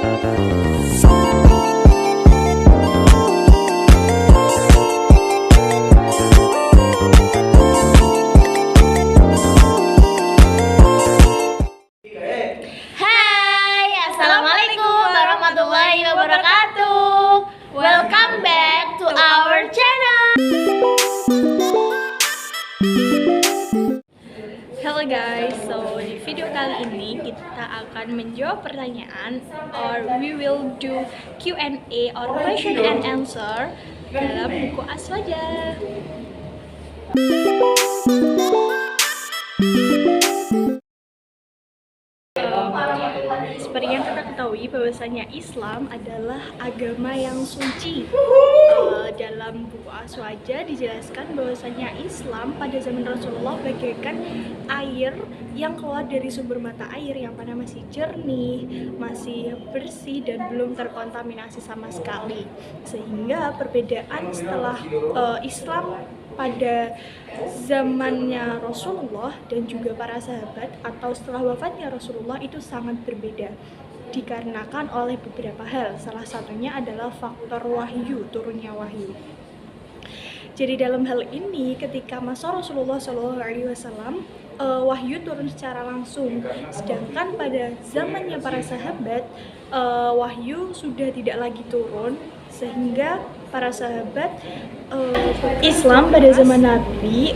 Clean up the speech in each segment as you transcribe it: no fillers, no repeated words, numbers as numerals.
Hai, assalamualaikum warahmatullahi wabarakatuh. Welcome back to our channel. Hello guys, so di video kali ini kita akan menjawab pertanyaan, or we will do Q&A or question and answer dalam buku Aswaja. Seperti yang kita ketahui bahwasanya Islam adalah agama yang suci. Dalam buku Aswaja dijelaskan bahwasanya Islam pada zaman Rasulullah bagaikan air yang keluar dari sumber mata air yang pada masih jernih, masih bersih dan belum terkontaminasi sama sekali. Sehingga perbedaan setelah Islam pada zamannya Rasulullah dan juga para sahabat atau setelah wafatnya Rasulullah itu sangat berbeda, dikarenakan oleh beberapa hal. Salah satunya adalah faktor wahyu, turunnya wahyu. Jadi dalam hal ini ketika masa Rasulullah SAW wahyu turun secara langsung, sedangkan pada zamannya para sahabat wahyu sudah tidak lagi turun, sehingga para sahabat Islam pada zaman Nabi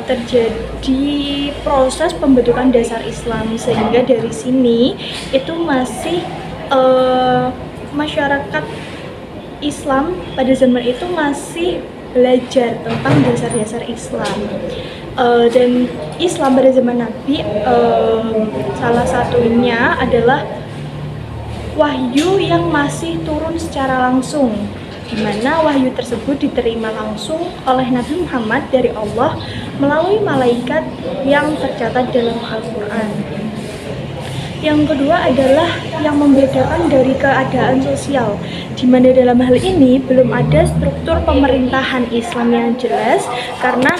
terjadi proses pembentukan dasar Islam, sehingga dari sini itu masih masyarakat Islam pada zaman itu masih belajar tentang dasar-dasar Islam. Dan Islam pada zaman Nabi salah satunya adalah wahyu yang masih turun secara langsung, di mana wahyu tersebut diterima langsung oleh Nabi Muhammad dari Allah melalui malaikat yang tercatat dalam Al-Quran. Yang kedua adalah yang membedakan dari keadaan sosial, di mana dalam hal ini belum ada struktur pemerintahan Islam yang jelas, karena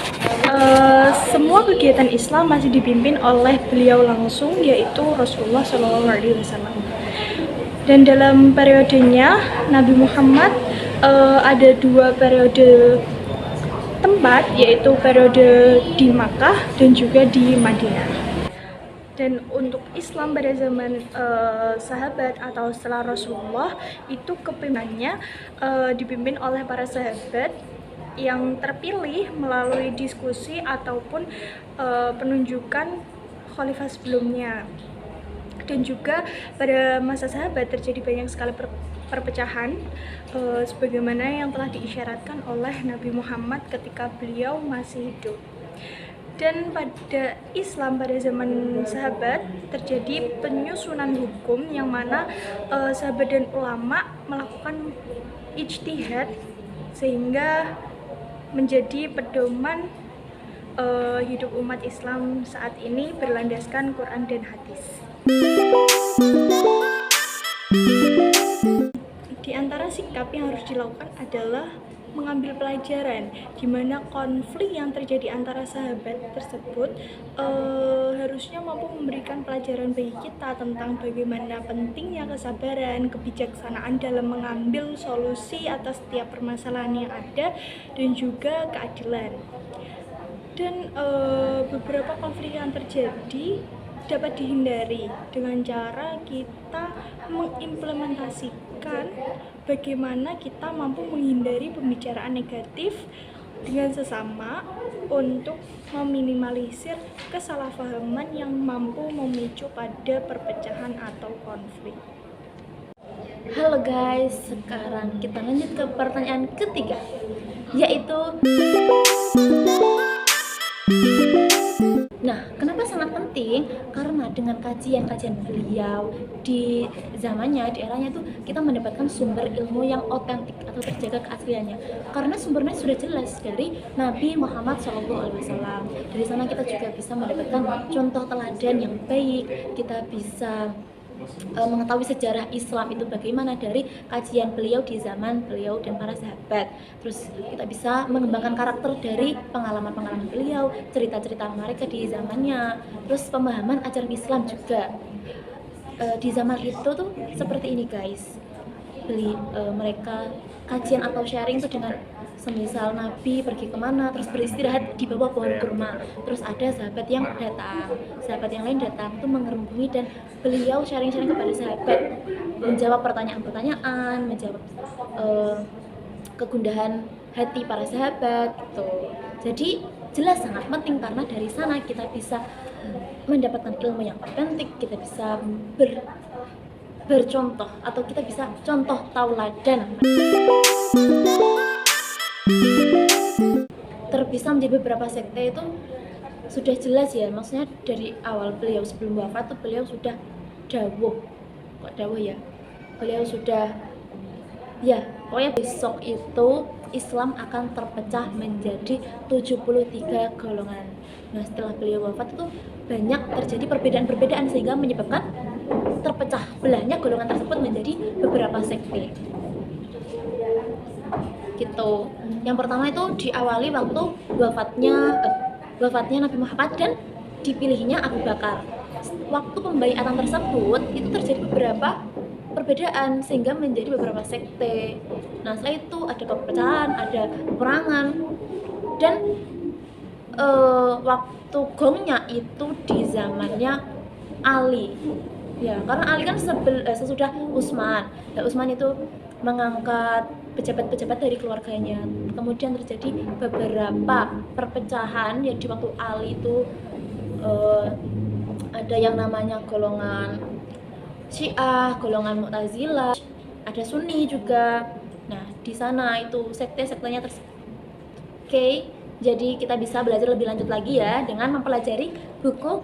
semua kegiatan Islam masih dipimpin oleh beliau langsung, yaitu Rasulullah SAW. Dan dalam periodenya Nabi Muhammad ada dua periode tempat, yaitu periode di Makkah dan juga di Madinah. Dan untuk Islam pada zaman sahabat atau setelah Rasulullah itu kepemimpinannya dipimpin oleh para sahabat yang terpilih melalui diskusi ataupun penunjukan khalifah sebelumnya. Dan juga pada masa sahabat terjadi banyak sekali perpecahan sebagaimana yang telah diisyaratkan oleh Nabi Muhammad ketika beliau masih hidup. Dan pada Islam pada zaman sahabat terjadi penyusunan hukum yang mana sahabat dan ulama melakukan ijtihad sehingga menjadi pedoman hidup umat Islam saat ini berlandaskan Quran dan hadis. Di antara sikap yang harus dilakukan adalah mengambil pelajaran, di mana konflik yang terjadi antara sahabat tersebut harusnya mampu memberikan pelajaran bagi kita tentang bagaimana pentingnya kesabaran, kebijaksanaan dalam mengambil solusi atas setiap permasalahan yang ada, dan juga keadilan. Dan beberapa konflik yang terjadi dapat dihindari dengan cara kita mengimplementasikan bagaimana kita mampu menghindari pembicaraan negatif dengan sesama untuk meminimalisir kesalahpahaman yang mampu memicu pada perpecahan atau konflik. Halo guys, sekarang kita lanjut ke pertanyaan ketiga, yaitu kenapa sangat penting? Karena dengan kajian-kajian beliau di zamannya, di eranya itu kita mendapatkan sumber ilmu yang otentik atau terjaga keasliannya. Karena sumbernya sudah jelas dari Nabi Muhammad SAW. Dari sana kita juga bisa mendapatkan contoh teladan yang baik. Kita bisa mengetahui sejarah Islam itu bagaimana dari kajian beliau di zaman beliau dan para sahabat. Terus kita bisa mengembangkan karakter dari pengalaman-pengalaman beliau, cerita-cerita mereka di zamannya, terus pemahaman ajaran Islam juga. di zaman itu tuh seperti ini guys, mereka kajian atau sharing tuh dengan semisal Nabi pergi kemana terus beristirahat di bawah pohon kurma, terus ada sahabat yang datang, sahabat yang lain datang tuh mengerumuni dan beliau sharing-sharing kepada sahabat, menjawab pertanyaan-pertanyaan, menjawab kegundahan hati para sahabat gitu. Jadi jelas sangat penting karena dari sana kita bisa mendapatkan ilmu yang otentik, kita bisa bercontoh atau kita bisa contoh tauladan terpisah menjadi beberapa sekte itu sudah jelas ya, maksudnya dari awal beliau sebelum wafat tuh beliau sudah dawuh ya, beliau sudah ya pokoknya besok itu Islam akan terpecah menjadi 73 golongan. Nah setelah beliau wafat itu banyak terjadi perbedaan-perbedaan sehingga menyebabkan terpecah belahnya golongan tersebut menjadi beberapa sekte gitu. Yang pertama itu diawali waktu wafatnya Nabi Muhammad dan dipilihnya Abu Bakar. Waktu pembaiatan tersebut itu terjadi beberapa perbedaan sehingga menjadi beberapa sekte. Nah setelah itu ada perpecahan, ada peperangan, dan waktu gongnya itu di zamannya Ali ya, karena Ali kan sesudah Utsman. Nah, Utsman itu mengangkat pejabat-pejabat dari keluarganya, kemudian terjadi beberapa perpecahan ya di waktu Ali itu. Ada yang namanya golongan Syiah, golongan Mu'tazilah, ada Sunni juga. Nah di sana itu sekte-sektenya Oke, jadi kita bisa belajar lebih lanjut lagi ya dengan mempelajari buku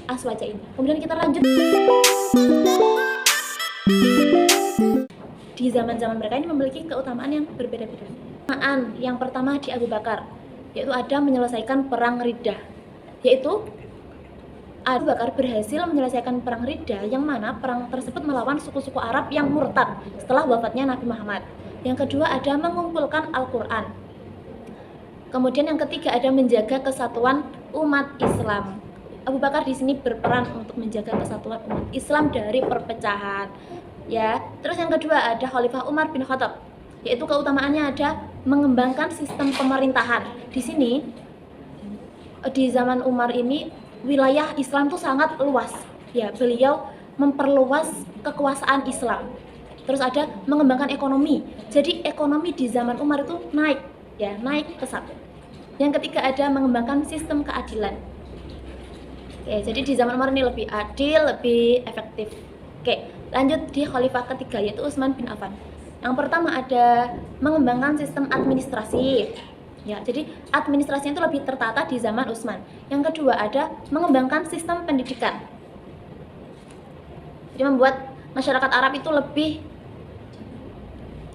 Aswaja ini. Kemudian kita lanjut di zaman-zaman mereka ini memiliki keutamaan yang berbeda-beda. Keutamaan yang pertama di Abu Bakar, yaitu ada menyelesaikan perang Riddah, yaitu Abu Bakar berhasil menyelesaikan perang Riddah yang mana perang tersebut melawan suku-suku Arab yang murtad setelah wafatnya Nabi Muhammad. Yang kedua ada mengumpulkan Al-Quran. Kemudian yang ketiga ada menjaga kesatuan umat Islam. Abu Bakar di sini berperan untuk menjaga kesatuan umat Islam dari perpecahan. Ya, terus yang kedua ada Khalifah Umar bin Khattab, yaitu keutamaannya ada mengembangkan sistem pemerintahan. Di sini di zaman Umar ini wilayah Islam itu sangat luas. Ya, beliau memperluas kekuasaan Islam. Terus ada mengembangkan ekonomi. Jadi ekonomi di zaman Umar itu naik pesat. Yang ketiga ada mengembangkan sistem keadilan. Oke, jadi di zaman Umar ini lebih adil, lebih efektif. Oke, lanjut di khalifah ketiga yaitu Utsman bin Affan. Yang pertama ada mengembangkan sistem administrasi. Ya, jadi administrasinya itu lebih tertata di zaman Utsman. Yang kedua ada mengembangkan sistem pendidikan. Jadi membuat masyarakat Arab itu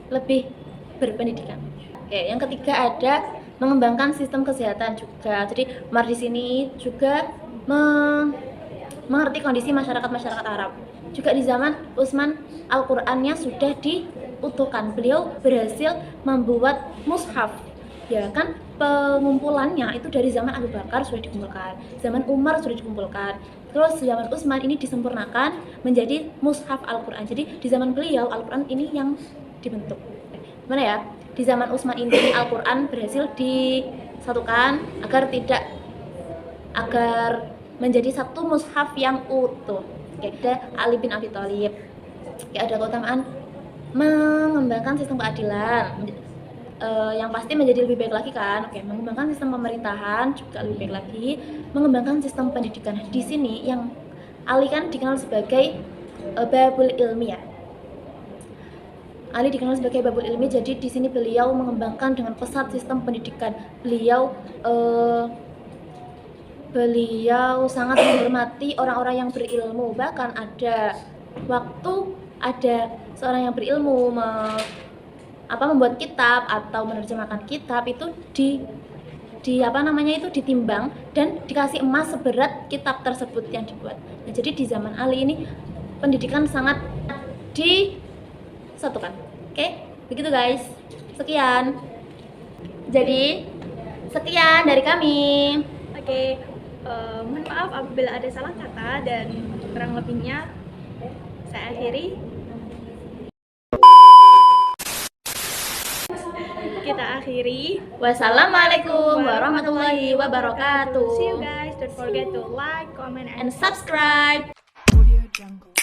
lebih berpendidikan. Oke, yang ketiga ada mengembangkan sistem kesehatan juga. Jadi Umar di sini juga mengerti kondisi masyarakat Arab. Juga di zaman Utsman Al-Qur'annya sudah diutuhkan. Beliau berhasil membuat mushaf. Ya kan pengumpulannya itu dari zaman Abu Bakar sudah dikumpulkan, zaman Umar sudah dikumpulkan. Terus zaman Utsman ini disempurnakan menjadi mushaf Al-Qur'an. Jadi di zaman beliau Al-Qur'an ini yang dibentuk. Gimana ya? Di zaman Utsman ini Al-Qur'an berhasil disatukan agar menjadi satu mushaf yang utuh. Ada Ali bin Abi Thalib. Ada keutamaan mengembangkan sistem keadilan. Yang pasti menjadi lebih baik lagi kan. Oke, mengembangkan sistem pemerintahan juga lebih baik lagi, mengembangkan sistem pendidikan. Di sini yang Ali kan dikenal sebagai Babul Ilmi ya. Ali dikenal sebagai Babul Ilmi, jadi di sini beliau mengembangkan dengan pesat sistem pendidikan. Beliau sangat menghormati orang-orang yang berilmu. Bahkan ada seorang yang berilmu membuat kitab atau menerjemahkan kitab itu ditimbang dan dikasih emas seberat kitab tersebut yang dibuat. Nah, jadi di zaman Ali ini pendidikan sangat disatukan. Oke, begitu guys. Sekian. Jadi sekian dari kami. Oke, mohon maaf apabila ada salah kata dan kurang lebihnya saya akhiri. Kita akhiri. Wassalamualaikum warahmatullahi wabarakatuh. See you guys. Don't forget to like, comment, And subscribe. Audio Jungle.